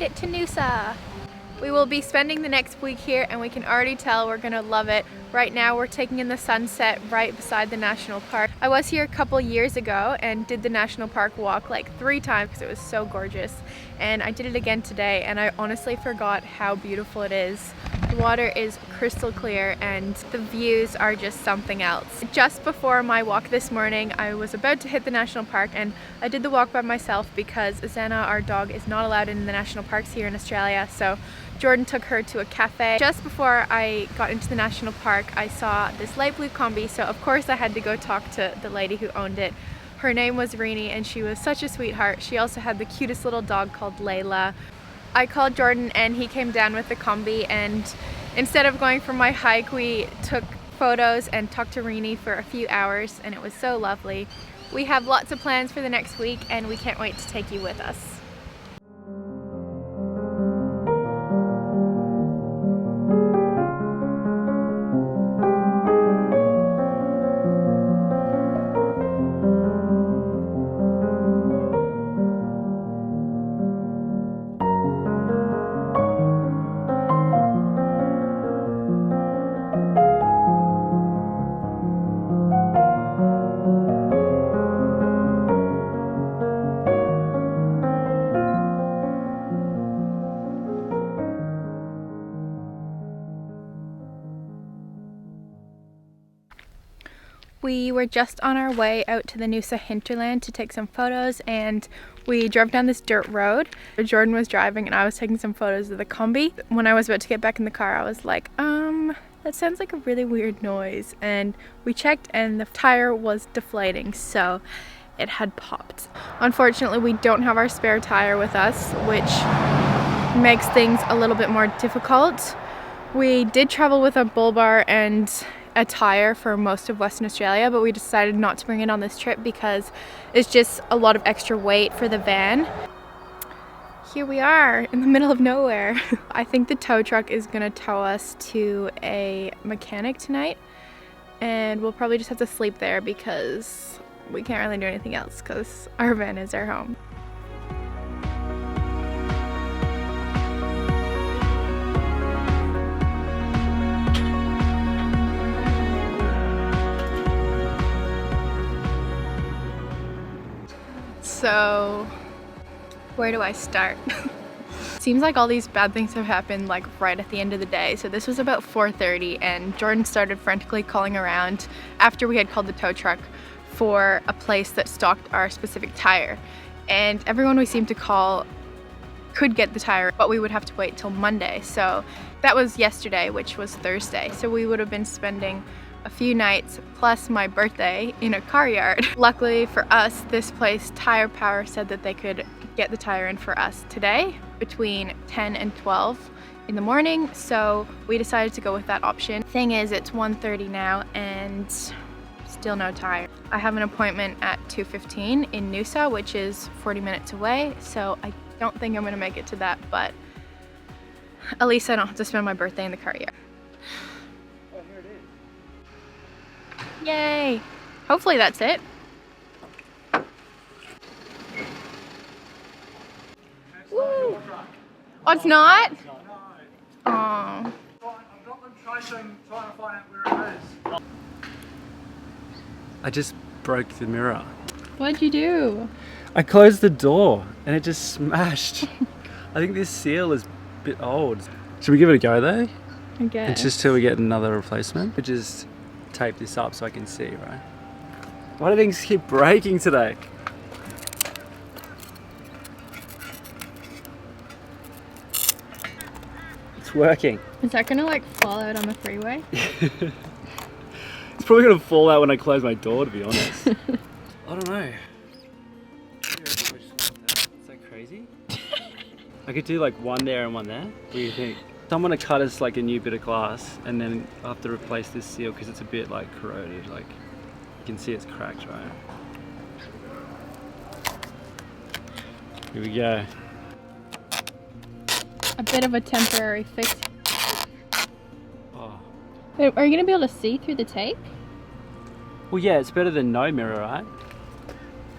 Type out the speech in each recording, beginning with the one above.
made it to Noosa. We will be spending the next week here and we can already tell we're gonna love it. Right now we're taking in the sunset right beside the national park. I was here a couple years ago and did the national park walk like 3 times because it was so gorgeous. And I did it again today and I honestly forgot how beautiful it is. The water is crystal clear and the views are just something else. Just before my walk this morning, I was about to hit the national park and I did the walk by myself because Zena, our dog, is not allowed in the national parks here in Australia. So Jordan took her to a cafe. Just before I got into the national park, I saw this light blue combi, so of course I had to go talk to the lady who owned it. Her name was Rini and she was such a sweetheart. She also had the cutest little dog called Layla. I called Jordan and he came down with the combi, and instead of going for my hike, we took photos and talked to Rini for a few hours and it was so lovely. We have lots of plans for the next week and we can't wait to take you with us. We were just on our way out to the Noosa hinterland to take some photos, and we drove down this dirt road. Jordan was driving and I was taking some photos of the combi. When I was about to get back in the car, I was like, that sounds like a really weird noise. And we checked and the tire was deflating, so it had popped. Unfortunately, we don't have our spare tire with us, which makes things a little bit more difficult. We did travel with a bull bar and a tire for most of Western Australia, but we decided not to bring it on this trip because it's just a lot of extra weight for the van. Here we are in the middle of nowhere. I think the tow truck is gonna tow us to a mechanic tonight, and we'll probably just have to sleep there because we can't really do anything else because our van is our home. So, where do I start? Seems like all these bad things have happened like right at the end of the day. So this was about 4:30 and Jordan started frantically calling around after we had called the tow truck for a place that stocked our specific tire. And everyone we seemed to call could get the tire, but we would have to wait till Monday. So that was yesterday, which was Thursday. So we would have been spending a few nights plus my birthday in a car yard. Luckily for us, this place, Tire Power, said that they could get the tire in for us today between 10 and 12 in the morning, so we decided to go with that option. Thing is, it's 1:30 now and still no tire. I have an appointment at 2:15 in Noosa, which is 40 minutes away, so I don't think I'm gonna make it to that, but at least I don't have to spend my birthday in the car yard. Yay! Hopefully that's it. Woo! Oh, it's not? Oh. I've got them tracing, trying to find out where it is. I just broke the mirror. What'd you do? I closed the door and it just smashed. I think this seal is a bit old. Should we give it a go though? I guess. It's just till we get another replacement. We just tape this up so I can see, right? Why do things keep breaking today? It's working. Is that gonna like fall out on the freeway? It's probably gonna fall out when I close my door, to be honest. I don't know. Is that crazy? I could do like one there and one there. What do you think? Someone to cut us like a new bit of glass, and then I have to replace this seal because it's a bit like corroded. Like you can see it's cracked, right? Here we go. A bit of a temporary fix. Oh. Are you gonna be able to see through the tape? Well, yeah, it's better than no mirror, right?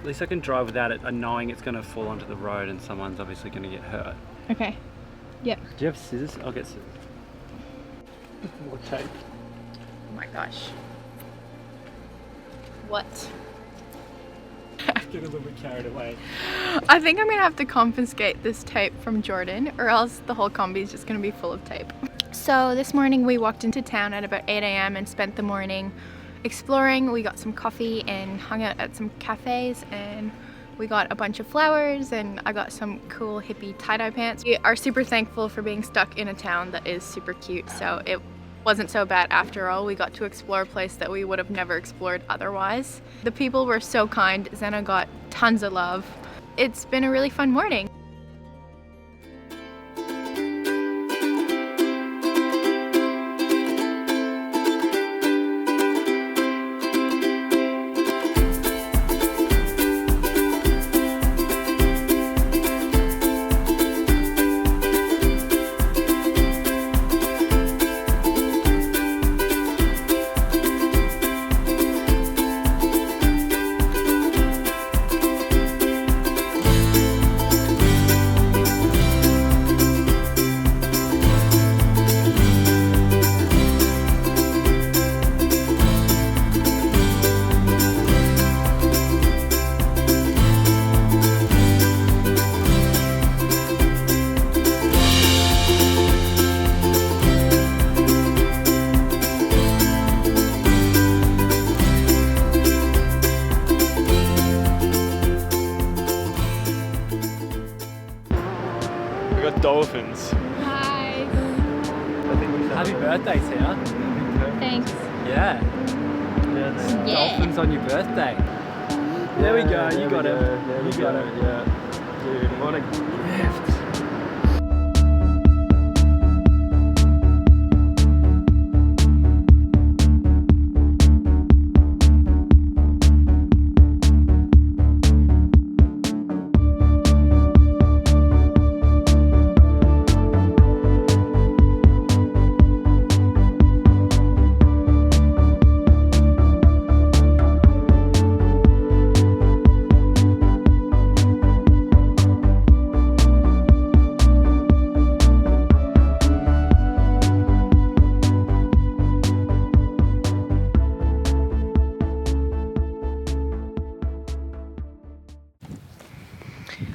At least I can drive without it, knowing it's going to fall onto the road and someone's obviously going to get hurt. Okay. Yep. Do you have scissors? I'll get scissors. More tape. Oh my gosh. What? Get a little bit carried away. I think I'm gonna have to confiscate this tape from Jordan, or else the whole combi is just gonna be full of tape. So this morning we walked into town at about 8 a.m. and spent the morning exploring. We got some coffee and hung out at some cafes, and we got a bunch of flowers, and I got some cool hippie tie-dye pants. We are super thankful for being stuck in a town that is super cute, so it wasn't so bad after all. We got to explore a place that we would have never explored otherwise. The people were so kind. Zena got tons of love. It's been a really fun morning. We got dolphins. Hi. Happy birthday, Tia. Thanks. Yeah. Dolphins on your birthday. There we go, you got it. You got it. Yeah. Dude, what a gift.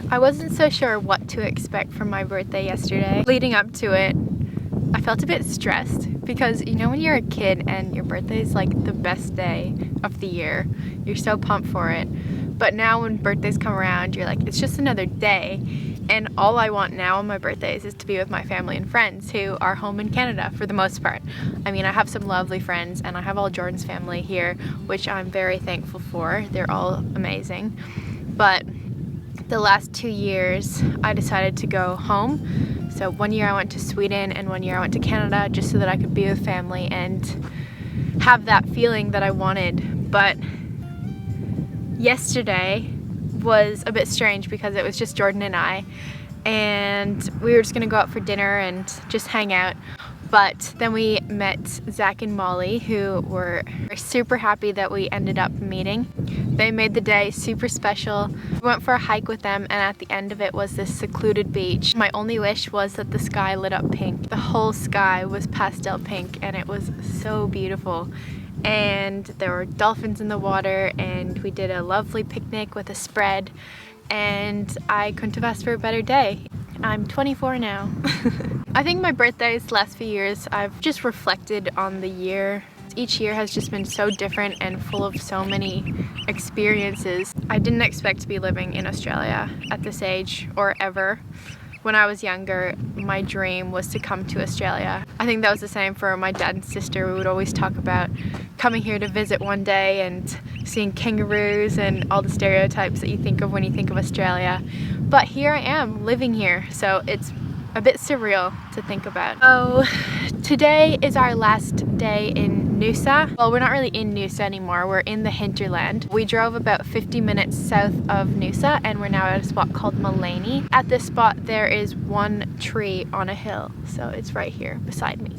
I wasn't so sure what to expect from my birthday yesterday. Leading up to it, I felt a bit stressed because you know when you're a kid and your birthday is like the best day of the year, you're so pumped for it. But now when birthdays come around, you're like, it's just another day. And all I want now on my birthdays is to be with my family and friends who are home in Canada for the most part. I mean, I have some lovely friends and I have all Jordan's family here, which I'm very thankful for. They're all amazing. But the last 2 years, I decided to go home. So 1 year I went to Sweden and 1 year I went to Canada just so that I could be with family and have that feeling that I wanted. But yesterday was a bit strange because it was just Jordan and I, and we were just gonna go out for dinner and just hang out. But then we met Zach and Molly, who were super happy that we ended up meeting. They made the day super special. We went for a hike with them, and at the end of it was this secluded beach. My only wish was that the sky lit up pink. The whole sky was pastel pink, and it was so beautiful. And there were dolphins in the water, and we did a lovely picnic with a spread, and I couldn't have asked for a better day. I'm 24 now. I think my birthdays last few years, I've just reflected on the year. Each year has just been so different and full of so many experiences. I didn't expect to be living in Australia at this age or ever. When I was younger, my dream was to come to Australia. I think that was the same for my dad and sister. We would always talk about coming here to visit one day and seeing kangaroos and all the stereotypes that you think of when you think of Australia. But here I am, living here, so it's a bit surreal to think about. So today is our last day in Noosa. Well, we're not really in Noosa anymore, we're in the hinterland. We drove about 50 minutes south of Noosa and we're now at a spot called Mullaney. At this spot there is one tree on a hill, so it's right here beside me.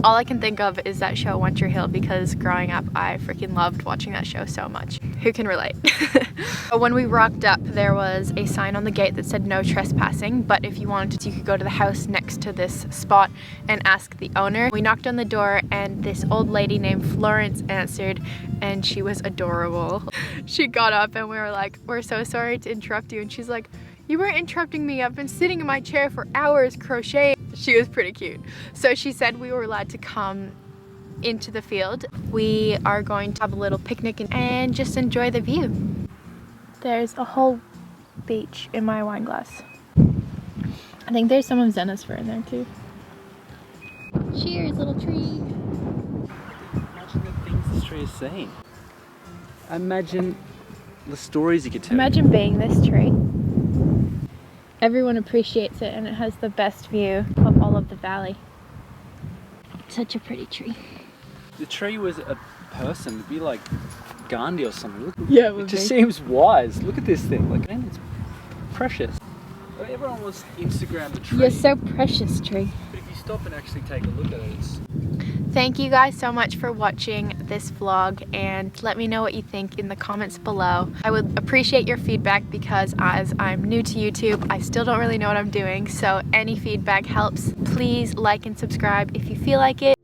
All I can think of is that show One Tree Hill, because growing up I freaking loved watching that show so much. Who can relate? When we rocked up, there was a sign on the gate that said no trespassing, but if you wanted to, you could go to the house next to this spot and ask the owner. We knocked on the door and this old lady named Florence answered, and she was adorable. She got up and we were like, we're so sorry to interrupt you, and she's like, you weren't interrupting me, I've been sitting in my chair for hours crocheting. She was pretty cute. So she said we were allowed to come into the field. We are going to have a little picnic and just enjoy the view. There's a whole beach in my wine glass. I think there's some of Zena's fur in there too. Cheers, little tree. Imagine the things this tree is saying. Imagine the stories you could tell. Imagine being this tree. Everyone appreciates it and it has the best view of all of the valley. Such a pretty tree. The tree was a person, it'd be like Gandhi or something. Look, Yeah, it would it just be. seems wise. Look at this thing. Like, man, it's precious. Everyone wants to Instagram the tree. You're so precious, tree. But if you stop and actually take a look at it, it's... Thank you guys so much for watching this vlog, and let me know what you think in the comments below. I would appreciate your feedback because as I'm new to YouTube, I still don't really know what I'm doing, so any feedback helps. Please like and subscribe if you feel like it.